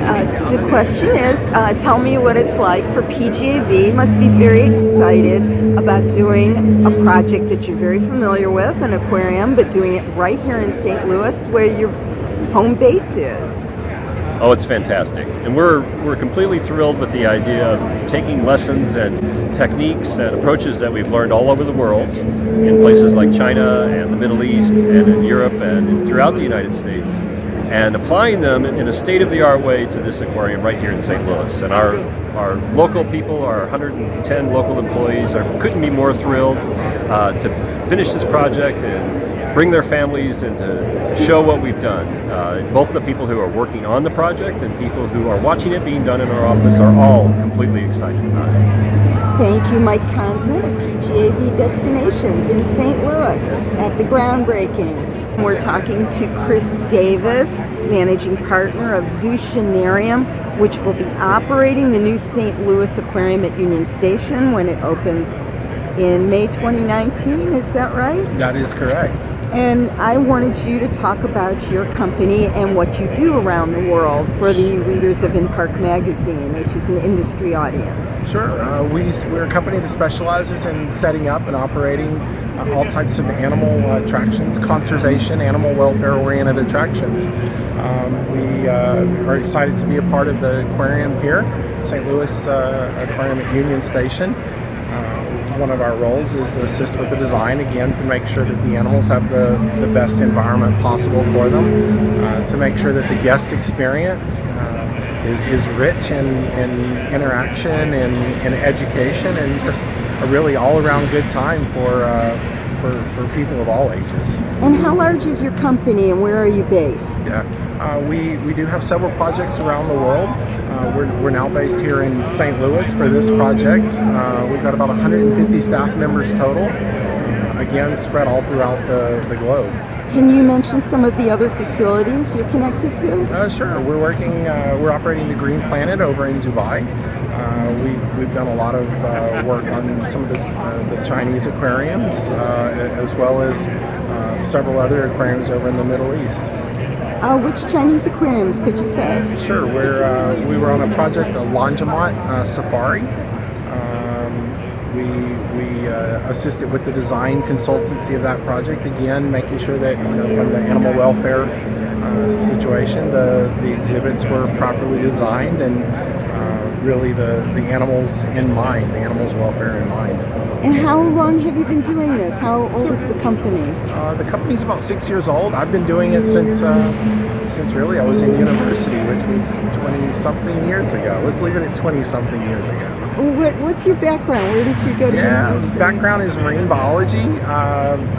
The question is, tell me what it's like for PGAV. You must be very excited about doing a project that you're very familiar with, an aquarium, but doing it right here in St. Louis, where your home base is. Oh, it's fantastic. And we're completely thrilled with the idea of taking lessons and techniques and approaches that we've learned all over the world in places like China and the Middle East and in Europe and throughout the United States, and applying them in a state-of-the-art way to this aquarium right here in St. Louis. And our local people, our 110 local employees, couldn't be more thrilled to finish this project and bring their families and to show what we've done. Both the people who are working on the project and people who are watching it being done in our office are all completely excited about it. Thank you, Mike Conson of PGAV Destinations in St. Louis at the groundbreaking. We're talking to Chris Davis, managing partner of Zooshanarium, which will be operating the new St. Louis Aquarium at Union Station when it opens in May 2019. Is that right? That is correct. And I wanted you to talk about your company and what you do around the world for the readers of InPark magazine, which is an industry audience. Sure. We're a company that specializes in setting up and operating all types of animal attractions, conservation, animal welfare-oriented attractions. We are excited to be a part of the aquarium here, St. Louis Aquarium at Union Station. One of our roles is to assist with the design, again, to make sure that the animals have the best environment possible for them, to make sure that the guest experience is rich in interaction and education, and just a really all-around good time for people of all ages. And how large is your company, and where are you based? Yeah, we do have several projects around the world. We're now based here in St. Louis for this project. We've got about 150 staff members total, again spread all throughout the globe. Can you mention some of the other facilities you're connected to? Sure. We're operating the Green Planet over in Dubai. We've done a lot of work on some of the Chinese aquariums, as well as several other aquariums over in the Middle East. Which Chinese aquariums could you say? Sure. We were on a project, a Longemont Safari. We assisted with the design consultancy of that project, again making sure that from the animal welfare situation, the exhibits were properly designed and really the animals in mind, the animals' welfare in mind. And how long have you been doing this? How old is the company? The company's about 6 years old. I've been doing it since really I was in university, which was 20-something years ago. Let's leave it at 20-something years ago. What's your background? Where did you go to university? Background is marine biology.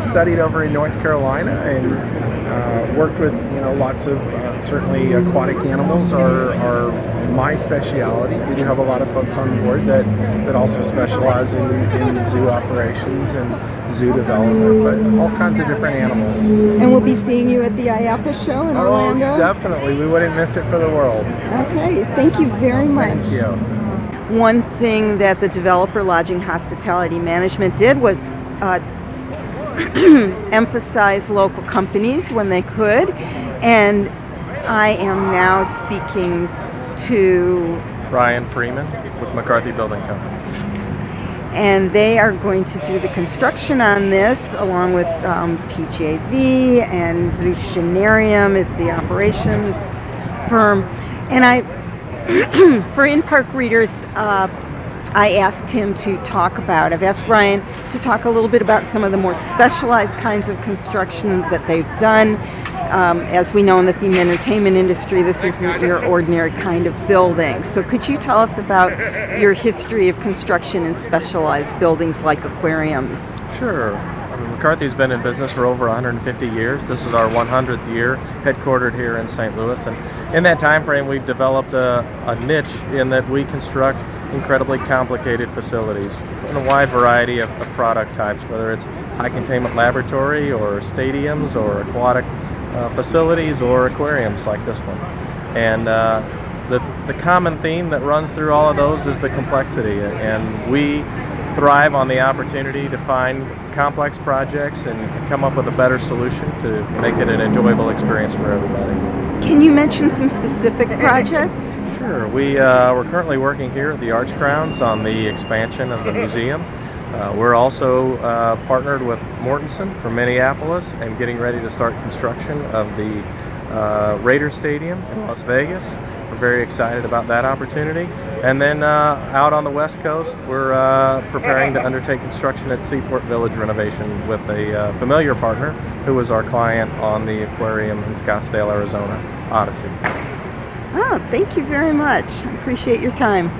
Studied over in North Carolina and worked with lots of certainly aquatic animals are my specialty. We do have a lot of folks on board that also specialize in zoo operations and zoo development, but all kinds of different animals. And we'll be seeing you at the IAPA show in Orlando? Oh, definitely. We wouldn't miss it for the world. Okay. Thank you very much. Thank you. One thing that the developer Lodging Hospitality Management did was emphasize local companies when they could, and I am now speaking to Ryan Freeman with McCarthy Building Company. And they are going to do the construction on this along with PGAV, and Zooshanarium is the operations firm. And for InPark readers, I asked him to talk about, I've asked Ryan to talk a little bit about some of the more specialized kinds of construction that they've done. As we know in the theme entertainment industry, this isn't your ordinary kind of building. So could you tell us about your history of construction in specialized buildings like aquariums? Sure. McCarthy's been in business for over 150 years. This is our 100th year, headquartered here in St. Louis. And in that time frame, we've developed a niche in that we construct incredibly complicated facilities in a wide variety of product types, whether it's high containment laboratory or stadiums or aquatic facilities or aquariums like this one. And the common theme that runs through all of those is the complexity, and we thrive on the opportunity to find complex projects and come up with a better solution to make it an enjoyable experience for everybody. Can you mention some specific projects? Sure. We're currently working here at the Arch Grounds on the expansion of the museum. We're also partnered with Mortensen from Minneapolis and getting ready to start construction of the Raider Stadium in Las Vegas. We're very excited about that opportunity. And then out on the West Coast, we're preparing to undertake construction at Seaport Village renovation with a familiar partner who was our client on the Aquarium in Scottsdale, Arizona, Odyssey. Oh, thank you very much. I appreciate your time.